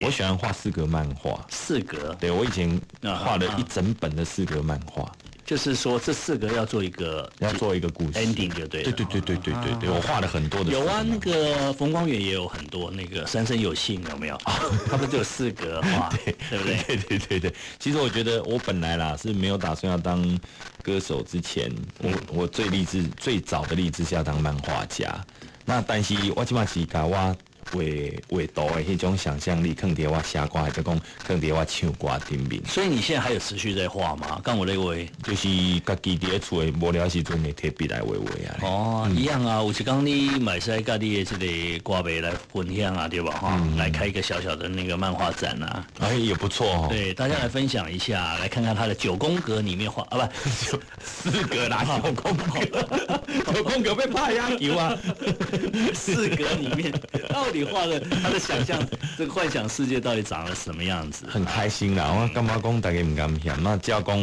我喜欢画4格漫画。4格，对，我以前画了一整本的4格漫画。就是说这4个要做一个故事 ending 就对了。对，我画了很多的。有啊，那个冯光远也有很多那个三生有幸有没有？他们就有4格画，对不对？对。其实我觉得我本来啦是没有打算要当歌手，之前我最早的立志是要当漫画家。那但是我起码是把我画图的那种想象力，放在我写歌，或者讲放在我唱歌顶面。所以你现在还有持续在画吗？刚我认为就是家己伫咧厝的无聊时阵，会摕笔来画画啊。一样啊。有一天你买使家己的这个歌迷来分享啊，对吧？来开一个小小的那个漫画展啊，也不错哦。对，大家来分享一下，来看看他的9宫格里面画啊，不，4格啦，9宫格，9宫格被拍压球啊，4格里面到底画的他的想象，这个幻想世界到底长了什么样子？很开心啦，我感觉讲大家唔敢嫌，那只要讲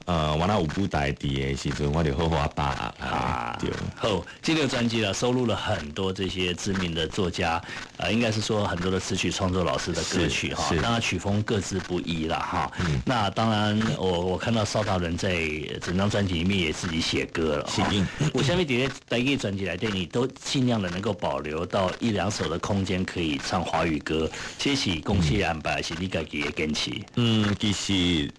我那有舞台伫的时阵，我就好好把啊。对。好，这个专辑呢，收录了很多这些知名的作家，应该是说很多的词曲创作老师的歌曲哈，当然曲风各自不一啦哈。那当然，我看到邵大人在整张专辑里面也自己写歌了。是。我下面底下带一个专辑来对你都尽量的能够保留到1、2首的空间，可以唱华语歌。这是公司安排，是你自己的坚持。其实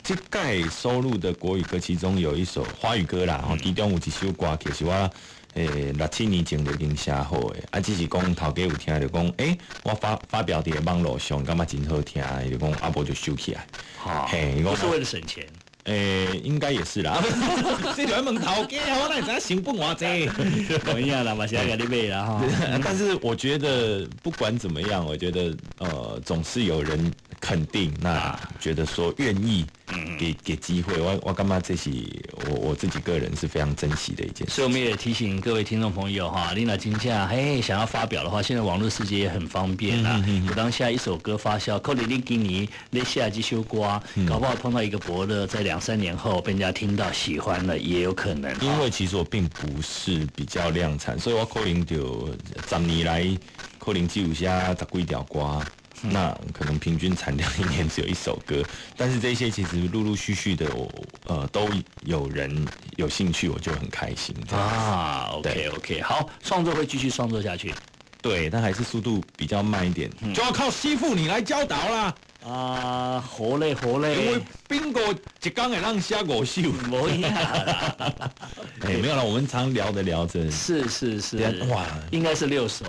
这届收录的国语歌，其中有一首华语歌啦，其中有一首歌，其实我6、7年前就已经写好的，只是讲头家有听就讲，我发表在网络上，感觉真好听，就讲无就收起来。不是为了省钱。应该也是啦。这就要问头家，我哪知成本偌济？同样啦，嘛是要给你买啦哈。但是我觉得不管怎么样，我觉得总是有人肯定，那觉得说愿意给机会，我感觉这是我自己个人是非常珍惜的一件事。所以我们也提醒各位听众朋友哈，你若真正想要发表的话，现在网络世界也很方便啦。有当下一首歌发酵，可能你今年你写几首歌，搞不好碰到一个伯乐，在2、3年后被人家听到喜欢了，也有可能。因为其实我并不是比较量产，所以我可能就10年来可能只有写10几条歌。那可能平均产量1年只有1首歌，但是这些其实陆陆续续的都有人有兴趣，我就很开心啊。OK， 好，创作会继续创作下去。对，但还是速度比较慢一点，就要靠师傅你来教导啦。好嘞。因为bingo 一天会让写5首，没有啦。没有啦，我们常聊着。是，哇，应该是6首。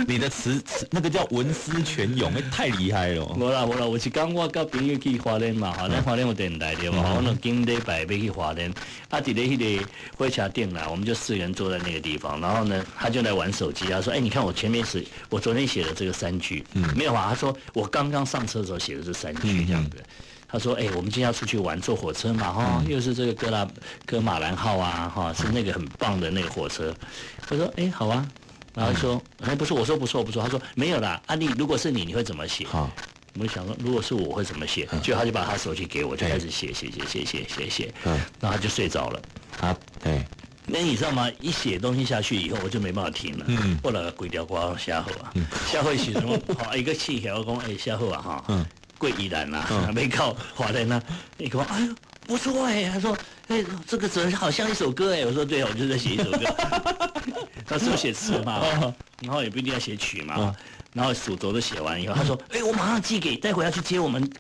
你的词那个叫文思泉涌，太厉害了。没啦，有一天我跟朋友去花莲嘛，咱花莲有电台对嘛，我们今礼拜要去花莲，在那个火车店啦，我们就4个人坐在那个地方，然后呢，他就来玩手机，他说，你看我前面是我昨天写的这个3句，没有啊，他说我刚上车的时候写的这3句这样子。他说：“我们今天要出去玩，坐火车嘛，又是这个哥马兰号啊，是那个很棒的那个火车。”我说：“好啊。”然后说：“不错。”我说：“不错。”他说：“没有啦，如果是你会怎么写？”我就想说，如果是我会怎么写？就他就把他手机给我，就开始写，然后他就睡着了。那你知道吗？一写东西下去以后，我就没办法停了。我那个鬼条瓜下后啊，下后写什么？一个气条我讲，下后啊哈。过宜兰啦，没靠华人啦。你说，哎呦，不错他说，这个怎么好像一首歌我说对，我就在写一首歌。他是写词嘛，然后也不一定要写曲嘛。然后数轴都写完以后，他说，我马上寄给，待会要去接我们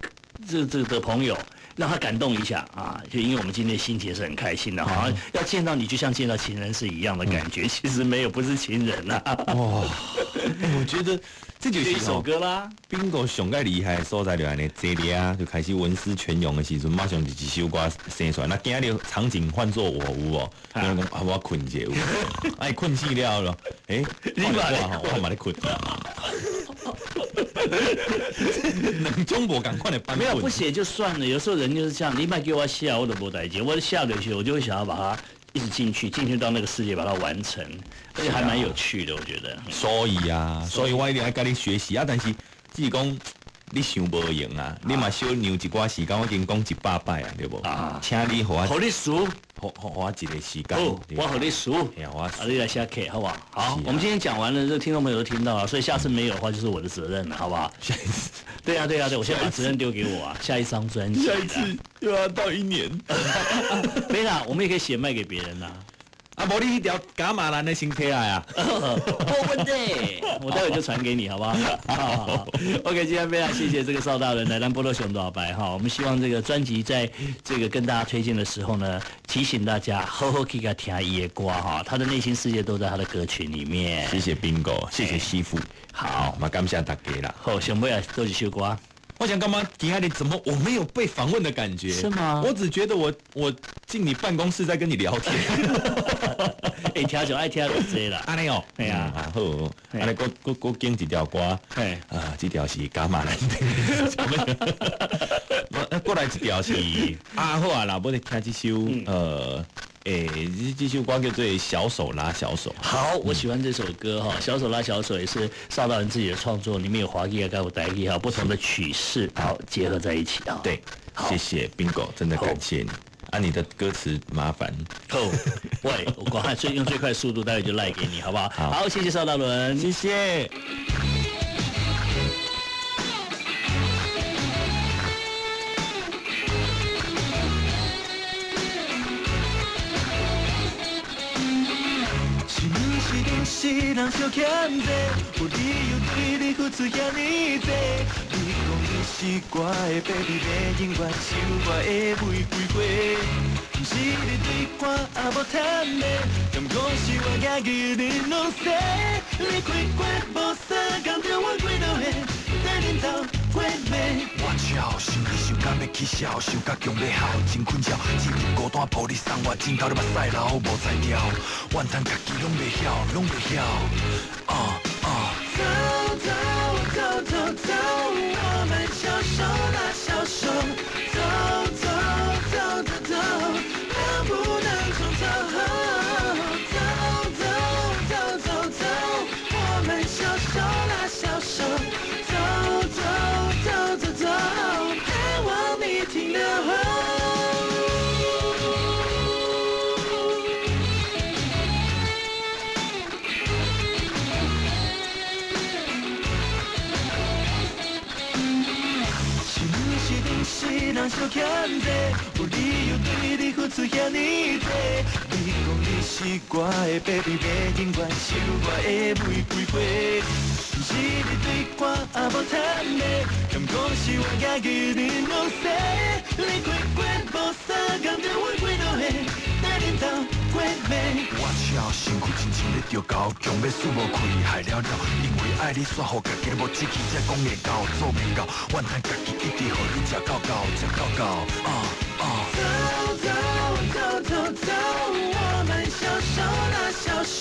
这的朋友。让他感动一下啊！就因为我们今天心情是很开心的，好像要见到你就像见到情人是一样的感觉。其实没有，不是情人啦。哇，我觉得这就是一首歌啦。bingo 上个厉害的所在就安尼，坐咧啊，就开始文思泉涌的时阵，马上就一首歌生出来。那今日场景换作我有无？有人讲我困一下有，困死了咯。你我嘛咧困。两种无同款的版本，没有不写就算了。有时候人就是这样，你卖给我下，我都不带劲。我下的时候，我就会想要把它一直进去到那个世界，把它完成，而且还蛮有趣的，我觉得。所以我一定要跟你学习啊！但是只是讲你想无用啊，你嘛小让一寡时间，我已经讲100摆啊，对不？请你和我，好你数，和我一个时间。哦，我和你数，你来下 K 好不好？好，我们今天讲完了，这听众朋友都听到了，所以下次没有的话就是我的责任了，好不好？对啊，我现在把责任丢给我啊，下一张专辑，下一次又要到1年。没啦，我们也可以写卖给别人啦。啊，无你一条伽马兰的新贴来啊，没问题，我待会就传给你，好不好？好 OK， 今天非常谢谢这个邵大人来咱波多熊多少白哈，我们希望这个专辑在这个跟大家推荐的时候呢，提醒大家好好去给他听伊的歌哈，他的内心世界都在他的歌曲里面。谢谢 Bingo， 谢谢师傅，好，嘛感谢大家啦。好，想尾啊，多一首歌。我想干嘛？底下你怎么我没有被访问的感觉？是吗？我只觉得我进你办公室在跟你聊天。哎，听就爱听就这啦。安尼哦，系啊，好，安尼我经一条歌，这条是伽马兰的。过来一条是好啊啦，我哋听这首这首歌叫做《小手拉小手》。好，我喜欢这首歌哈，《小手拉小手》也是邵大人自己的创作，里面有华裔啊、跟我台语哈，不同的曲式好结合在一起啊。对，谢谢 Bingo， 真的感谢你。你的歌词麻烦。喂，我赶快用最快速度，待会就赖给你，好不好？好，谢谢邵大伦，谢谢。是人小欠债，有理由对你付出遐尼多。你讲你是我的 baby， 要永远收我的玫瑰花。不是你对我也无贪的，甘讲是我硬给你弄死。你开过无三工，着我几落下，在恁头过暝。我笑，想你想甲要起笑，想甲强要好，真困扰。只有孤单抱你送我，枕头你目屎流无才调，怨叹家己拢袂晓，拢袂晓。走，我们小手拉小手，走，能不能从头？走，我们小手拉小手，走，盼望你听得好。是人小欠债，有理由对你付出遐尼多。你讲你是我的 baby， 要永远收我的玫瑰花。不是你对我也无贪的，甘讲是我硬给你弄死。你开过无三工，着我几落下，在恁头过暝。我笑身躯真像咧着高，强要死无开，害了，因为爱你煞予家己无志气，才讲会到，做袂到，怨叹家己一直予你吃到。走，我们小手拉小手。